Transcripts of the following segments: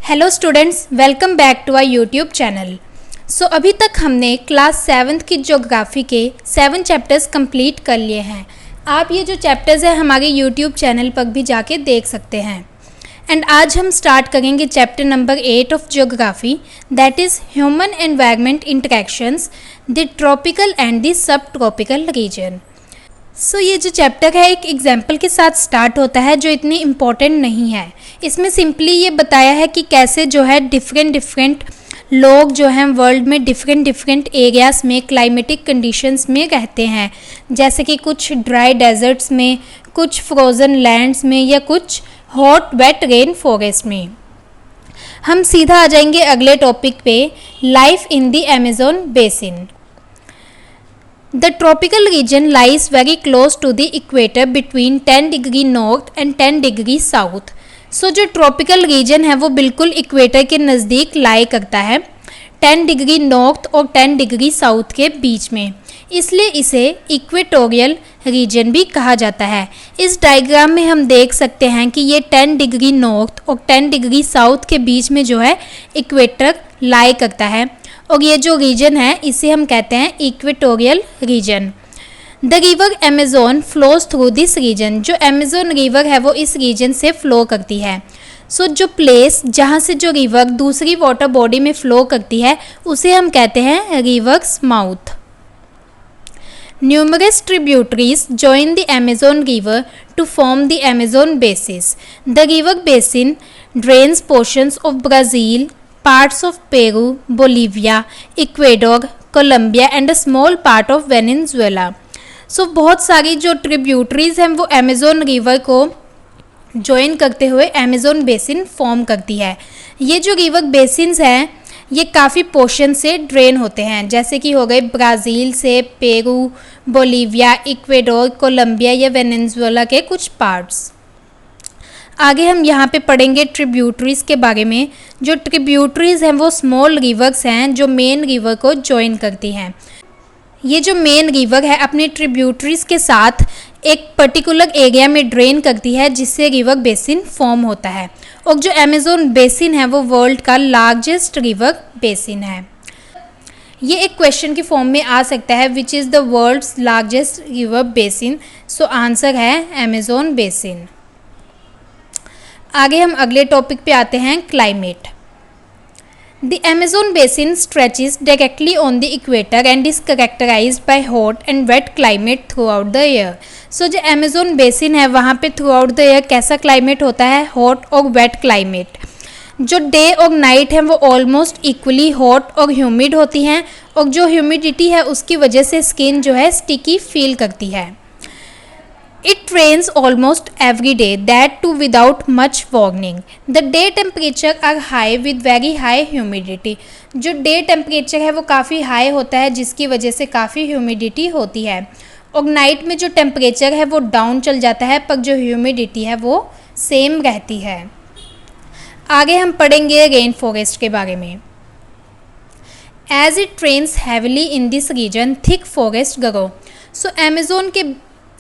Hello students, welcome back to our YouTube channel. अभी तक हमने क्लास 7th की ज्योग्राफी के 7 चैप्टर्स कंप्लीट कर लिए हैं। आप ये जो चैप्टर्स हैं हमारे यूट्यूब चैनल पर भी जाके देख सकते हैं। एंड आज हम स्टार्ट करेंगे chapter number 8 of geography, that is human environment interactions, the tropical and the sub tropical region. ये जो चैप्टर है एक एग्जाम्पल के साथ स्टार्ट होता है जो इतनी इम्पॉर्टेंट नहीं है। इसमें सिंपली ये बताया है कि कैसे जो है डिफरेंट लोग जो हैं वर्ल्ड में डिफरेंट एरियाज़ में क्लाइमेटिक कंडीशंस में रहते हैं, जैसे कि कुछ ड्राई डेजर्ट्स में, कुछ फ्रोज़न लैंड्स में या कुछ हॉट वेट रेन फॉरेस्ट में। हम सीधा आ जाएंगे अगले टॉपिक पे, life in the Amazon basin. The tropical region lies very close to the equator between 10 degree north and 10 degree south. जो ट्रॉपिकल रीजन है वो बिल्कुल इक्वेटर के नज़दीक लाई करता है 10 डिग्री नॉर्थ और 10 डिग्री साउथ के बीच में, इसलिए इसे इक्वेटोरियल रीजन भी कहा जाता है। इस डायग्राम में हम देख सकते हैं कि ये 10 डिग्री नॉर्थ और 10 डिग्री साउथ के बीच में जो है इक्वेटर लाई करता है, और ये जो रीजन है इसे हम कहते हैं equatorial region. The river Amazon flows through this region. जो अमेज़न रिवर है वो इस रीजन से फ्लो करती है। जो प्लेस जहाँ से जो रिवर दूसरी वाटर बॉडी में फ्लो करती है उसे हम कहते हैं reverse mouth. Numerous tributaries join the Amazon River to form the Amazon basin. The river basin drains portions of Brazil, parts of Peru, Bolivia, Ecuador, Colombia and a small part of Venezuela. बहुत सारी जो tributaries हैं वो Amazon river को join करते हुए Amazon basin form करती है। ये जो रिवर बेसिन्स हैं ये काफ़ी पोर्शन से ड्रेन होते हैं, जैसे कि हो गए ब्राज़ील से, पेरू, बोलीविया, इक्वेडोर, कोलंबिया या वेनेजुएला के कुछ पार्ट्स। आगे हम यहाँ पे पढ़ेंगे ट्रिब्यूटरीज़ के बारे में। जो ट्रिब्यूटरीज़ हैं वो स्मॉल रिवर्स हैं जो मेन रिवर को ज्वाइन करती हैं। ये जो मेन रिवर है अपने ट्रिब्यूटरीज़ के साथ एक पर्टिकुलर एरिया में ड्रेन करती है जिससे रिवर बेसिन फॉर्म होता है, और जो अमेज़न बेसिन है वो वर्ल्ड का लार्जेस्ट रिवर बेसिन है। ये एक क्वेश्चन की फॉर्म में आ सकता है, which is the world's largest river basin. Answer है अमेज़न बेसिन। आगे हम अगले टॉपिक पे आते हैं, climate. The Amazon basin stretches directly on the equator and is characterized by hot and wet climate throughout the year. जो Amazon basin है वहाँ पे throughout the year कैसा climate होता है? hot और wet climate। जो डे और नाइट है वो ऑलमोस्ट इक्वली हॉट और ह्यूमिड होती हैं, और जो ह्यूमिडिटी है उसकी वजह से स्किन जो है स्टिकी फील करती है। It rains almost every day, that too without much warning. The day temperature are high with very high humidity. जो डे टेम्परेचर है वो काफ़ी हाई होता है जिसकी वजह से काफ़ी ह्यूमिडिटी होती है, और नाइट में जो टेम्परेचर है वो डाउन चल जाता है पर जो ह्यूमिडिटी है वो सेम रहती है। आगे हम पढ़ेंगे रेन फॉरेस्ट के बारे में। As it rains heavily in this region, thick forest grow. Amazon के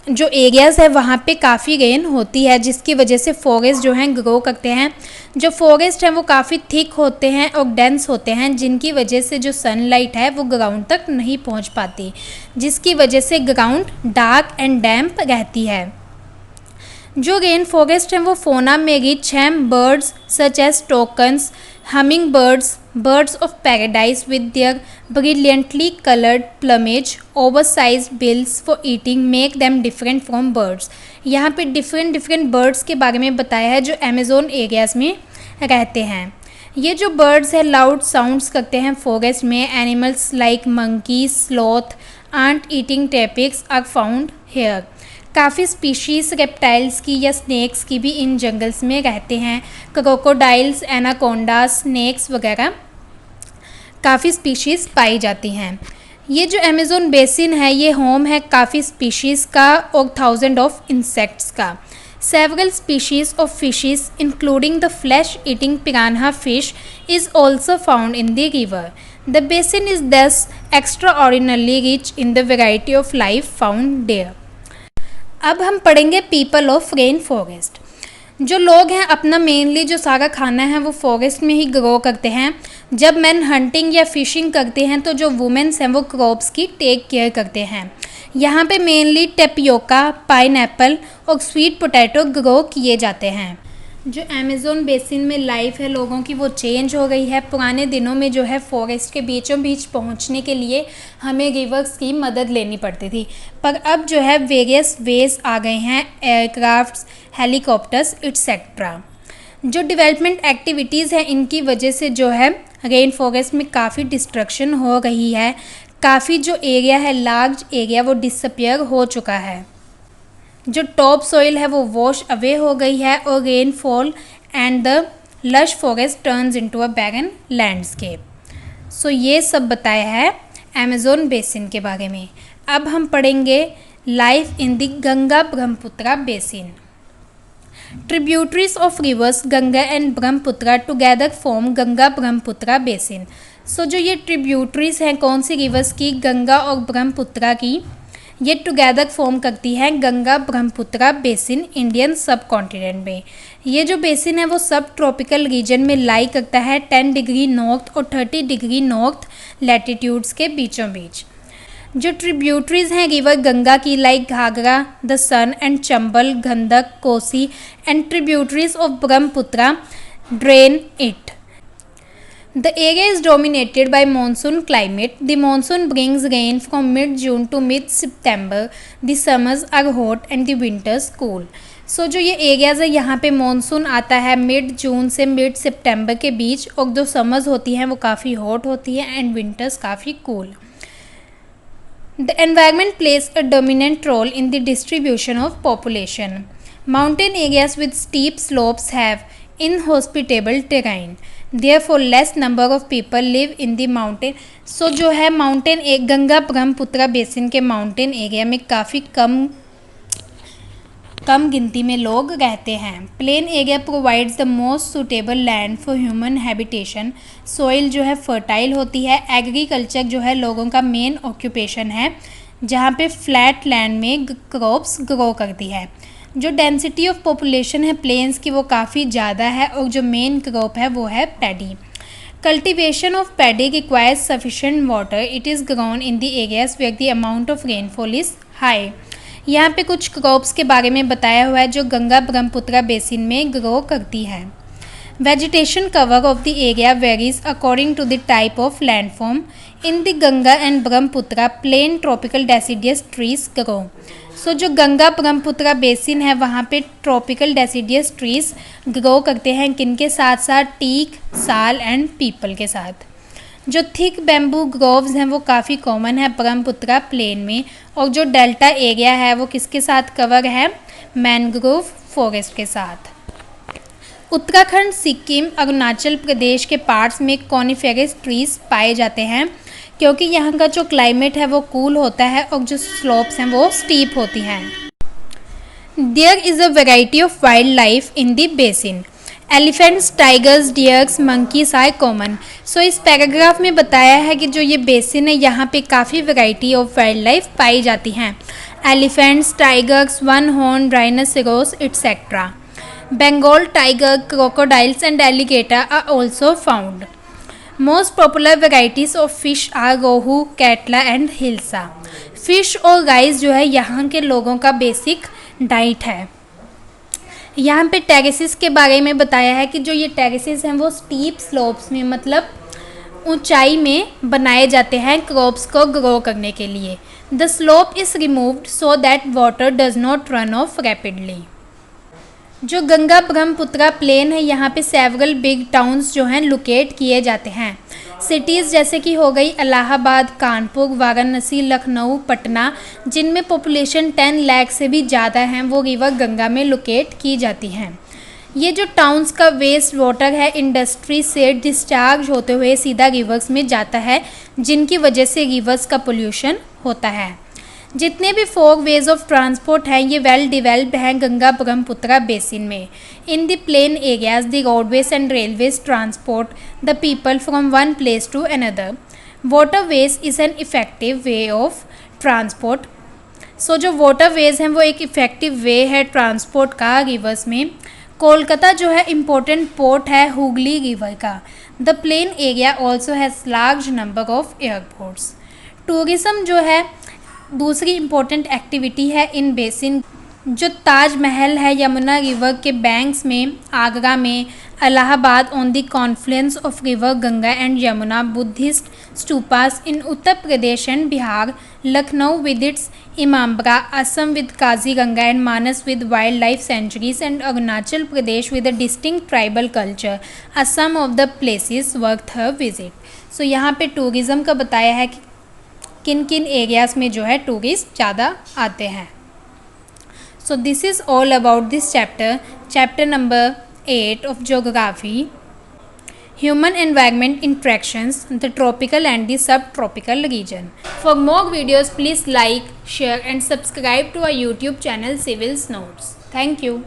जो एरियाज़ है वहाँ पे काफ़ी रेन होती है जिसकी वजह से फॉरेस्ट जो हैं ग्रो करते हैं। जो फॉरेस्ट हैं वो काफ़ी थिक होते हैं और डेंस होते हैं, जिनकी वजह से जो सनलाइट है वो ग्राउंड तक नहीं पहुँच पाती, जिसकी वजह से ग्राउंड डार्क एंड डैम्प रहती है। जो रेन फॉरेस्ट हैं वो फोना में रिच हैं birds such as toucans, humming birds, birds of paradise with their brilliantly colored plumage, oversized bills for eating make them different from birds. यहाँ पे डिफरेंट बर्ड्स के बारे में बताया है जो अमेज़न एरियाज़ में रहते हैं। ये जो बर्ड्स हैं लाउड साउंड्स करते हैं फॉरेस्ट में। Animals like monkey, sloth, ant eating tapirs are found here. काफ़ी स्पीशीज़ रेप्टाइल्स की या स्नैक्स की भी इन जंगल्स में रहते हैं। क्रोकोडाइल्स, एनाकोंडा, स्नैक्स वगैरह काफ़ी स्पीशीज़ पाई जाती हैं। ये जो अमेज़न बेसिन है ये होम है काफ़ी स्पीशीज़ का और थाउजेंड ऑफ इंसेक्ट्स का। Several species of fishes including the flesh eating piranha fish is also found in the river. The basin is this extraordinarily rich in the variety of life found there. अब हम पढ़ेंगे people of rain forest. जो लोग हैं अपना mainly जो सारा खाना है वो फॉरेस्ट में ही ग्रो करते हैं। जब मैन हंटिंग या फिशिंग करते हैं तो जो वुमेन्स हैं वो क्रॉप्स की टेक केयर करते हैं। यहाँ पे मेनली टेपियोका, पाइनएप्पल और स्वीट पोटैटो ग्रो किए जाते हैं। जो अमेज़न बेसिन में लाइफ है लोगों की वो चेंज हो गई है। पुराने दिनों में जो है फॉरेस्ट के बीचों बीच पहुंचने के लिए हमें रिवर्स की मदद लेनी पड़ती थी, पर अब जो है वेरियस वेज आ गए हैं, एयरक्राफ्ट्स, हेलीकॉप्टर्स एट्सेट्रा। जो डेवलपमेंट एक्टिविटीज़ हैं इनकी वजह से जो है रेन फॉरेस्ट में काफ़ी डिस्ट्रक्शन हो रही है। काफ़ी जो एरिया है, लार्ज एरिया, वो डिसअपियर हो चुका है। जो टॉप सॉइल है वो वॉश अवे हो गई है और rainfall and the lush forest turns into a barren landscape. So ये सब बताया है अमेज़न बेसिन के बारे में। अब हम पढ़ेंगे life in the Ganga Brahmaputra basin. Tributaries of rivers Ganga and Brahmaputra together form Ganga Brahmaputra basin. So जो ये ट्रिब्यूटरीज हैं कौन सी रिवर्स की, गंगा और ब्रह्मपुत्रा की, ये टुगेदर फॉर्म करती है गंगा ब्रह्मपुत्रा बेसिन इंडियन सब कॉन्टिनेंट में। ये जो बेसिन है वो सब ट्रॉपिकल रीजन में लाई करता है 10 डिग्री नॉर्थ और 30 डिग्री नॉर्थ लैटिट्यूड्स के बीचों बीच। जो ट्रिब्यूटरीज हैं रिवर गंगा की like Ghaghara, the Son and Chambal, Gandak, Kosi and tributaries of Brahmaputra drain it. The area is dominated by monsoon climate. The monsoon brings rain from mid-June to mid-September. The summers are hot and the winters cool. So जो ये areas है यहाँ पे monsoon आता है mid जून से mid सितंबर के बीच, और जो समर्स होती हैं वो काफ़ी हॉट होती है एंड विंटर्स काफ़ी cool. The environment plays a dominant role in the distribution of population. Mountain areas with steep slopes have inhospitable terrain. Therefore less number of people live in the mountain. So जो है mountain एक Ganga Brahmaputra basin के mountain area में काफ़ी कम गिनती में लोग रहते हैं। Plain area provides the most suitable land for human habitation. Soil जो है फर्टाइल होती है। एग्रीकल्चर जो है लोगों का मेन ऑक्यूपेशन है, जहाँ पे फ्लैट लैंड में क्रॉप्स ग्रो करती है। जो डेंसिटी ऑफ पॉपुलेशन है प्लेन्स की वो काफ़ी ज़्यादा है, और जो मेन क्रॉप है वो है paddy. Cultivation of paddy requires sufficient water. It is grown in the areas where the amount of rainfall is high. यहाँ पे कुछ क्रॉप्स के बारे में बताया हुआ है जो गंगा ब्रह्मपुत्रा बेसिन में ग्रो करती है। Vegetation cover of the area varies according to the type of landform. In the Ganga and Brahmaputra plain tropical deciduous trees grow. So जो गंगा ब्रह्मपुत्रा बेसिन है वहाँ पे ट्रॉपिकल डेसिडियस ट्रीज ग्रो करते हैं, किनके साथ साथ टीक, साल एंड पीपल के साथ। जो थिक बैम्बू ग्रोव्स हैं वो काफ़ी कॉमन है ब्रह्मपुत्रा प्लेन में, और जो डेल्टा एरिया है वो किसके साथ कवर है, मैनग्रोव फॉरेस्ट के साथ। उत्तराखंड, सिक्किम, अरुणाचल प्रदेश के पार्ट्स में कॉनिफेरस ट्रीज पाए जाते हैं, क्योंकि यहाँ का जो क्लाइमेट है वो कूल होता है और जो स्लोप्स हैं वो स्टीप होती हैं। There is a variety of wild life in the basin. Elephants, tigers, deers, monkeys are common. So इस पैराग्राफ में बताया है कि जो ये बेसिन है यहाँ पे काफ़ी वेराइटी ऑफ वाइल्ड लाइफ पाई जाती हैं। Elephants, tigers, one horn, rhinoceros etcetera. Bengal tiger, crocodiles and alligator are also found. Most popular varieties of fish are rohu, catla and hilsa. Fish और राइस जो है यहाँ के लोगों का बेसिक डाइट है। यहाँ पे टेरेसेस के बारे में बताया है कि जो ये टेरेसेस हैं वो स्टीप स्लोप्स में, मतलब ऊंचाई में बनाए जाते हैं क्रॉप्स को ग्रो करने के लिए। The slope is removed so that water does not run of rapidly. जो गंगा ब्रह्मपुत्रा प्लेन है यहाँ पे सेवरल बिग टाउन्स जो हैं लोकेट किए जाते हैं। सिटीज़ जैसे कि हो गई इलाहाबाद, कानपुर, वाराणसी, लखनऊ, पटना, जिनमें पॉपुलेशन 10 लाख से भी ज़्यादा हैं, वो रिवर गंगा में लोकेट की जाती हैं। ये जो टाउन्स का वेस्ट वाटर है इंडस्ट्री से डिस्चार्ज होते हुए सीधा रिवर्स में जाता है, जिनकी वजह से रिवर्स का पोल्यूशन होता है। जितने भी 4 वेज ऑफ ट्रांसपोर्ट हैं ये वेल डिवेल्प्ड हैं गंगा ब्रह्मपुत्रा बेसिन में। In the plain areas the roadways and railways transport the people from one place to another. Waterways is an effective way of transport. So जो waterways हैं वो एक effective वे है transport का रिवर्स में। कोलकाता जो है इम्पोर्टेंट पोर्ट है हुगली रिवर का। The plain area also has large number of airports. Tourism जो है दूसरी इम्पोर्टेंट एक्टिविटी है इन बेसिन। जो ताज महल है यमुना रिवर के बैंक्स में, आगरा में, Allahabad on the confluence of river Ganga and Yamuna, Buddhist stupas in Uttar Pradesh and Bihar, Lucknow with its Imambara, Assam with Kaziranga and Manas with wild life sanctuaries and Arunachal Pradesh with a distinct tribal culture are some of the places worth a visit. So यहाँ पे tourism का बताया है कि किन किन areas में जो है टूरिस्ट ज़्यादा आते हैं। So this is all about this chapter number 8 of geography, human environment interactions, the tropical and the subtropical region. For more videos, please like, share and subscribe to our YouTube channel Civils Notes. Thank you.